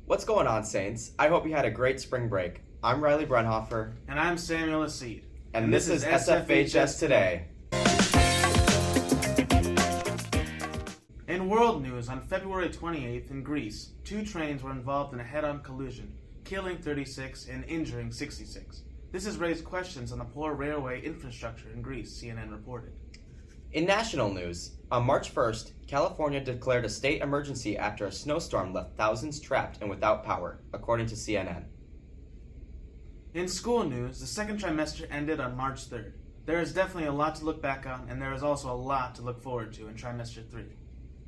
What's going on, Saints? I hope you had a great spring break. I'm Riley Brunhofer. And I'm Samuel Acid. And this is SFHS Today. In world news, on February 28th in Greece, 2 trains were involved in a head-on collision, killing 36 and injuring 66. This has raised questions on the poor railway infrastructure in Greece, CNN reported. In national news, on March 1st, California declared a state emergency after a snowstorm left thousands trapped and without power, according to CNN. In school news, the second trimester ended on March 3rd. There is definitely a lot to look back on, and there is also a lot to look forward to in trimester 3.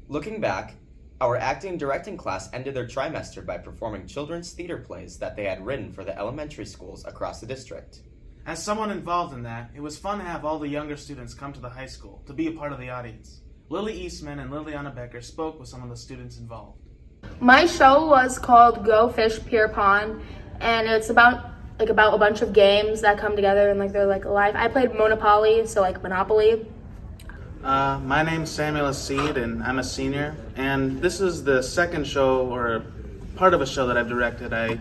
Looking back, our acting and directing class ended their trimester by performing children's theater plays that they had written for the elementary schools across the district. As someone involved in that, it was fun to have all the younger students come to the high school to be a part of the audience. Lily Eastman and Liliana Becker spoke with some of the students involved. My show was called Go Fish Pier Pond, and it's about a bunch of games that come together and they're live. I played Monopoly, so Monopoly. My name's Samuel Acid, and I'm a senior. And this is the second show, or part of a show that I've directed. I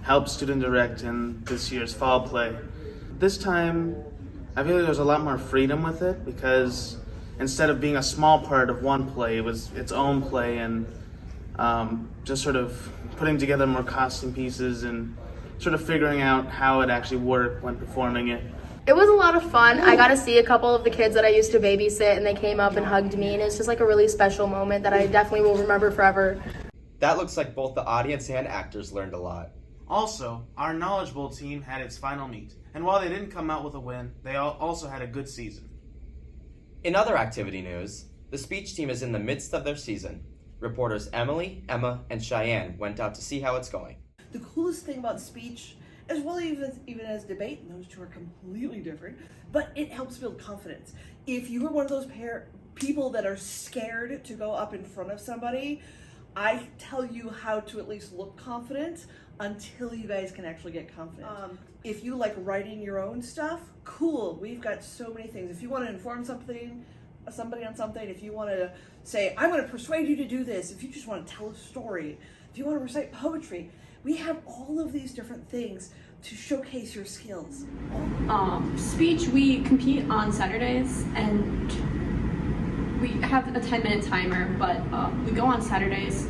helped student direct in this year's fall play. This time, I feel like there's a lot more freedom with it because instead of being a small part of one play, it was its own play, and just sort of putting together more costume pieces and sort of figuring out how it actually worked when performing it. It was a lot of fun. I got to see a couple of the kids that I used to babysit, and they came up and hugged me, and it's just a really special moment that I definitely will remember forever. That looks like both the audience and actors learned a lot. Also, our Knowledge Bowl team had its final meet, and while they didn't come out with a win, they also had a good season. In other activity news, the speech team is in the midst of their season. Reporters Emily, Emma, and Cheyenne went out to see how it's going. The coolest thing about speech, as well even as debate, and those two are completely different, but it helps build confidence. If you are one of those people that are scared to go up in front of somebody, I tell you how to at least look confident until you guys can actually get confident. If you like writing your own stuff, cool. We've got so many things. If you want to inform somebody on something, if you want to say, I'm going to persuade you to do this, if you just want to tell a story, if you want to recite poetry, we have all of these different things to showcase your skills. Speech, we compete on Saturdays, and we have a 10-minute timer, but we go on Saturdays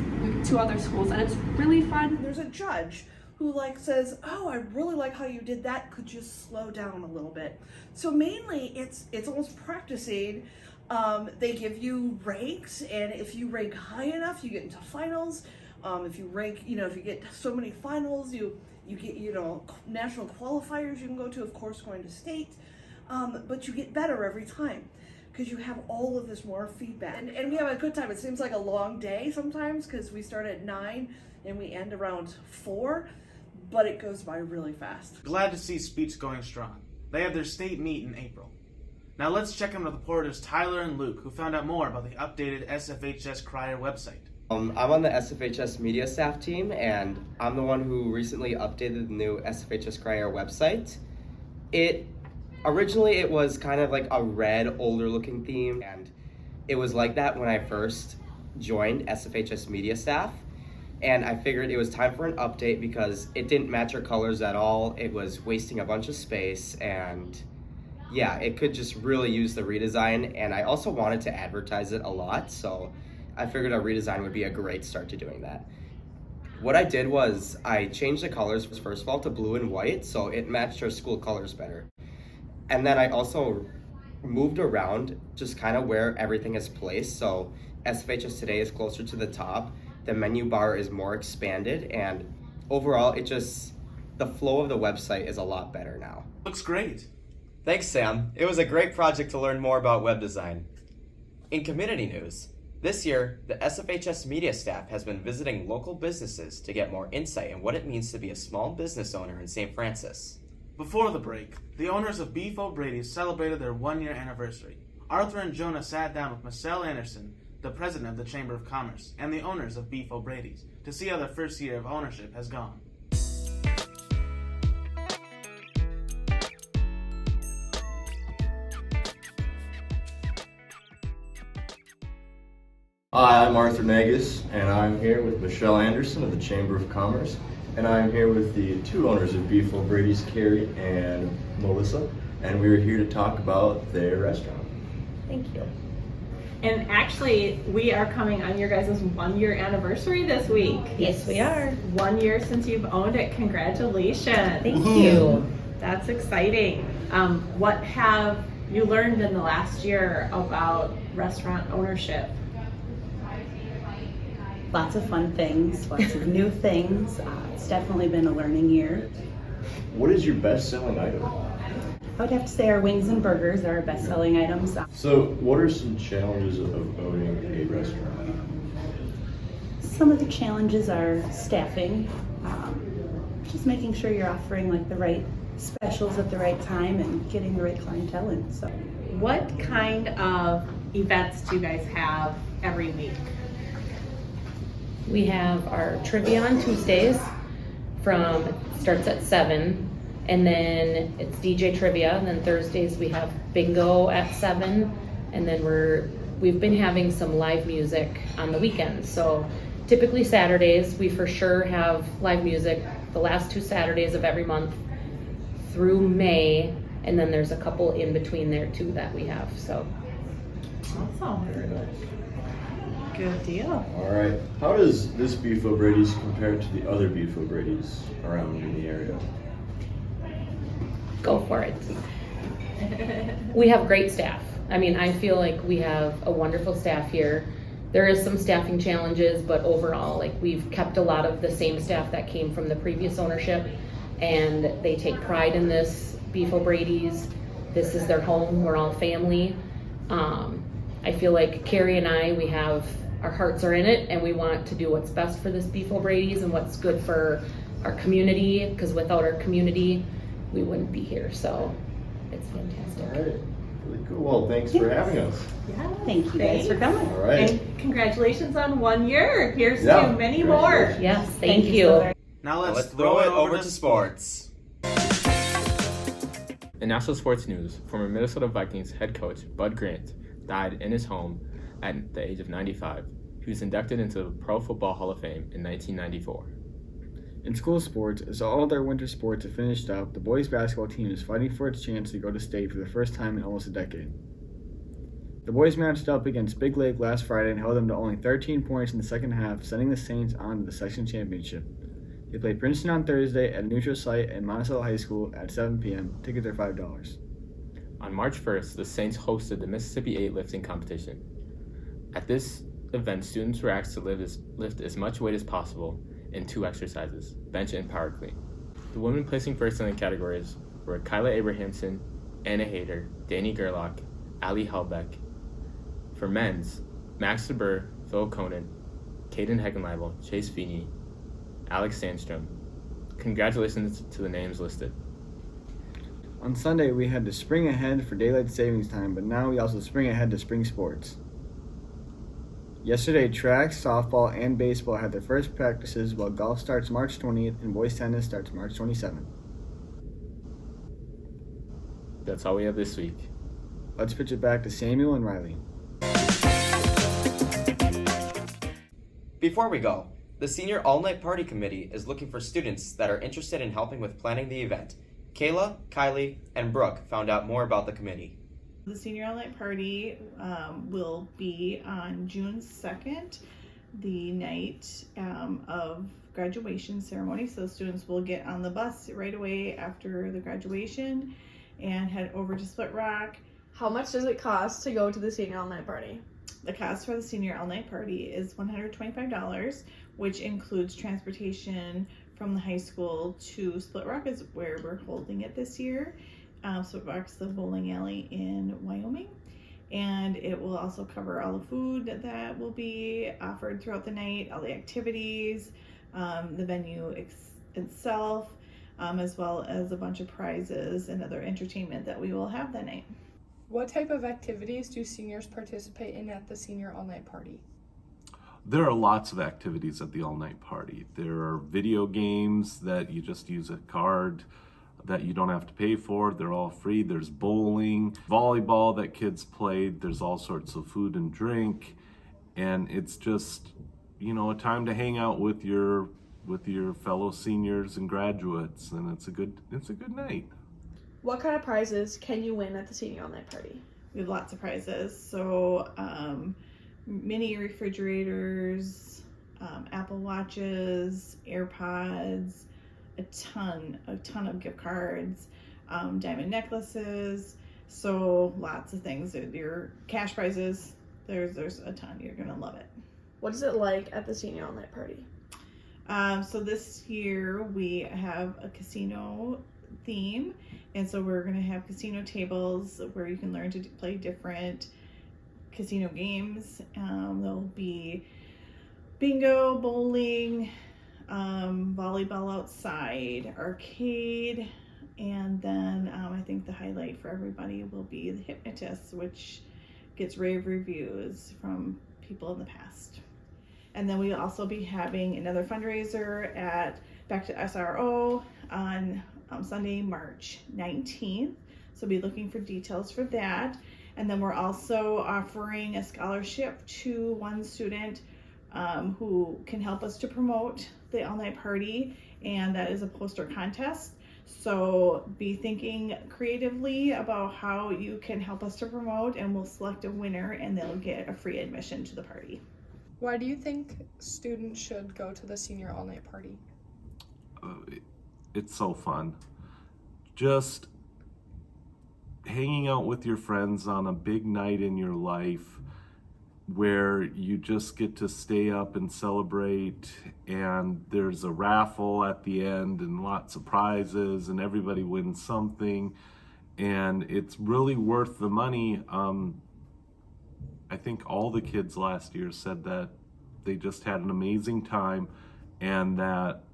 to other schools, and it's really fun. There's a judge who says, oh, I really like how you did that, could you slow down a little bit? So mainly it's almost practicing. They give you ranks, and if you rank high enough, you get into finals. If you rank, if you get so many finals, you get, national qualifiers you can go to, of course, going to state, but you get better every time because you have all of this more feedback. And we have a good time. It seems like a long day sometimes because we start at 9 and we end around 4, but it goes by really fast. Glad to see speech going strong. They have their state meet in April. Now let's check in with reporters Tyler and Luke, who found out more about the updated SFHS Crier website. I'm on the SFHS media staff team, and I'm the one who recently updated the new SFHS Crier website. Originally it was kind of like a red, older looking theme, and it was like that when I first joined SFHS media staff, and I figured it was time for an update because it didn't match our colors at all. It was wasting a bunch of space, and yeah, it could just really use the redesign, and I also wanted to advertise it a lot, so I figured a redesign would be a great start to doing that. What I did was I changed the colors first of all to blue and white so it matched our school colors better. And then I also moved around just kind of where everything is placed. So SFHS Today is closer to the top, the menu bar is more expanded, and overall the flow of the website is a lot better now. Looks great. Thanks, Sam. It was a great project to learn more about web design. In community news, this year, the SFHS media staff has been visiting local businesses to get more insight in what it means to be a small business owner in St. Francis. Before the break, the owners of Beef O'Brady's celebrated their 1-year anniversary. Arthur and Jonah sat down with Marcel Anderson, the president of the Chamber of Commerce, and the owners of Beef O'Brady's to see how their first year of ownership has gone. Hi, I'm Arthur Negus, and I'm here with Michelle Anderson of the Chamber of Commerce, and I'm here with the two owners of Beef O'Brady's, Carrie and Melissa, and we are here to talk about their restaurant. Thank you. And actually, we are coming on your guys' 1-year anniversary this week. Yes, we are. 1 year since you've owned it. Congratulations. Thank you. That's exciting. What have you learned in the last year about restaurant ownership? Lots of fun things, lots of new things. It's definitely been a learning year. What is your best-selling item? I would have to say our wings and burgers are our best-selling items. So, what are some challenges of owning a restaurant? Some of the challenges are staffing, just making sure you're offering like the right specials at the right time and getting the right clientele in. So, What kind of events do you guys have every week? We have our trivia on Tuesdays starts at 7, and then it's DJ trivia, and then Thursdays we have bingo at 7, and then we've been having some live music on the weekends. So typically Saturdays we for sure have live music the last 2 Saturdays of every month through May, and then there's a couple in between there too that we have. So Awesome. Very nice. Good deal. All right. How does this Beef O'Brady's compare to the other Beef O'Brady's around in the area? go for it. We have great staff. I mean, I feel like we have a wonderful staff here. There is some staffing challenges, but overall, like, we've kept a lot of the same staff that came from the previous ownership, and they take pride in this Beef O'Brady's. This is their home. We're all family. I feel like Carrie and I, our hearts are in it, and we want to do what's best for this Beef O'Brady's and what's good for our community, because without our community, we wouldn't be here. So it's fantastic. All right. Really cool. Well, thanks for having us. Yeah. Thank you guys for coming. All right. And congratulations on 1 year. Here's Yeah, to many more. Yes, thank Thank you you. so very Now Let's throw it over to sports. In national sports news, former Minnesota Vikings head coach Bud Grant died in his home at the age of 95. He was inducted into the Pro Football Hall of Fame in 1994. In school sports, as all their winter sports have finished up, the boys basketball team is fighting for its chance to go to state for the first time in almost a decade. The boys matched up against Big Lake last Friday and held them to only 13 points in the second half, sending the Saints on to the section championship. They play Princeton on Thursday at a neutral site at Monticello High School at 7 p.m. Tickets are $5. On March 1st, the Saints hosted the Mississippi 8 lifting competition. At this event, students were asked to lift as much weight as possible in 2 exercises, bench and power clean. The women placing first in the categories were Kyla Abrahamson, Anna Hayter, Danny Gerlach, Ali Helbeck. For men's, Max DeBur, Phil Conan, Caden Heckenleibel, Chase Feeney, Alex Sandstrom. Congratulations to the names listed. On Sunday, we had to spring ahead for daylight savings time, but now we also spring ahead to spring sports. Yesterday, track, softball, and baseball had their first practices, while golf starts March 20th and boys tennis starts March 27th. That's all we have this week. Let's pitch it back to Samuel and Riley. Before we go, the Senior All-Night Party Committee is looking for students that are interested in helping with planning the event. Kayla, Kylie, and Brooke found out more about the committee. The Senior All-Night Party will be on June 2nd, the night of graduation ceremony. So students will get on the bus right away after the graduation and head over to Split Rock. How much does it cost to go to the Senior All-Night Party? The cost for the Senior All-Night Party is $125, which includes transportation from the high school to Split Rock, is where we're holding it this year. Split Rock's the bowling alley in Wyoming, and it will also cover all the food that will be offered throughout the night, all the activities, the venue itself, as well as a bunch of prizes and other entertainment that we will have that night. What type of activities do seniors participate in at the Senior All-Night Party? There are lots of activities at the all-night party. There are video games that you just use a card that you don't have to pay for. They're all free. There's bowling, volleyball that kids play. There's all sorts of food and drink. and it's just, you know, a time to hang out with your fellow seniors and graduates, and it's a good night. What kind of prizes can you win at the senior all-night party? We have lots of prizes. So mini refrigerators, Apple Watches, AirPods, a ton of gift cards, diamond necklaces. So lots of things. Your cash prizes, there's a ton. You're gonna love it. What is it like at the senior all-night party? So this year we have a casino theme, and so we're going to have casino tables where you can learn to play different casino games. There'll be bingo, bowling, volleyball outside, arcade, and then I think the highlight for everybody will be the hypnotist, which gets rave reviews from people in the past. And then we'll also be having another fundraiser at Back to SRO on Sunday, March 19th. So be looking for details for that. And then we're also offering a scholarship to one student who can help us to promote the all-night party, and that is a poster contest. So be thinking creatively about how you can help us to promote, and we'll select a winner and they'll get a free admission to the party. Why do you think students should go to the senior all-night party? It's so fun. Just hanging out with your friends on a big night in your life where you just get to stay up and celebrate, and there's a raffle at the end and lots of prizes and everybody wins something, and it's really worth the money. I think all the kids last year said that they just had an amazing time and that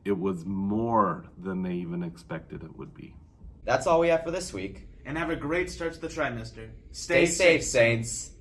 it was more than they even expected it would be. That's all we have for this week. And have a great start to the trimester. Stay safe, Saints.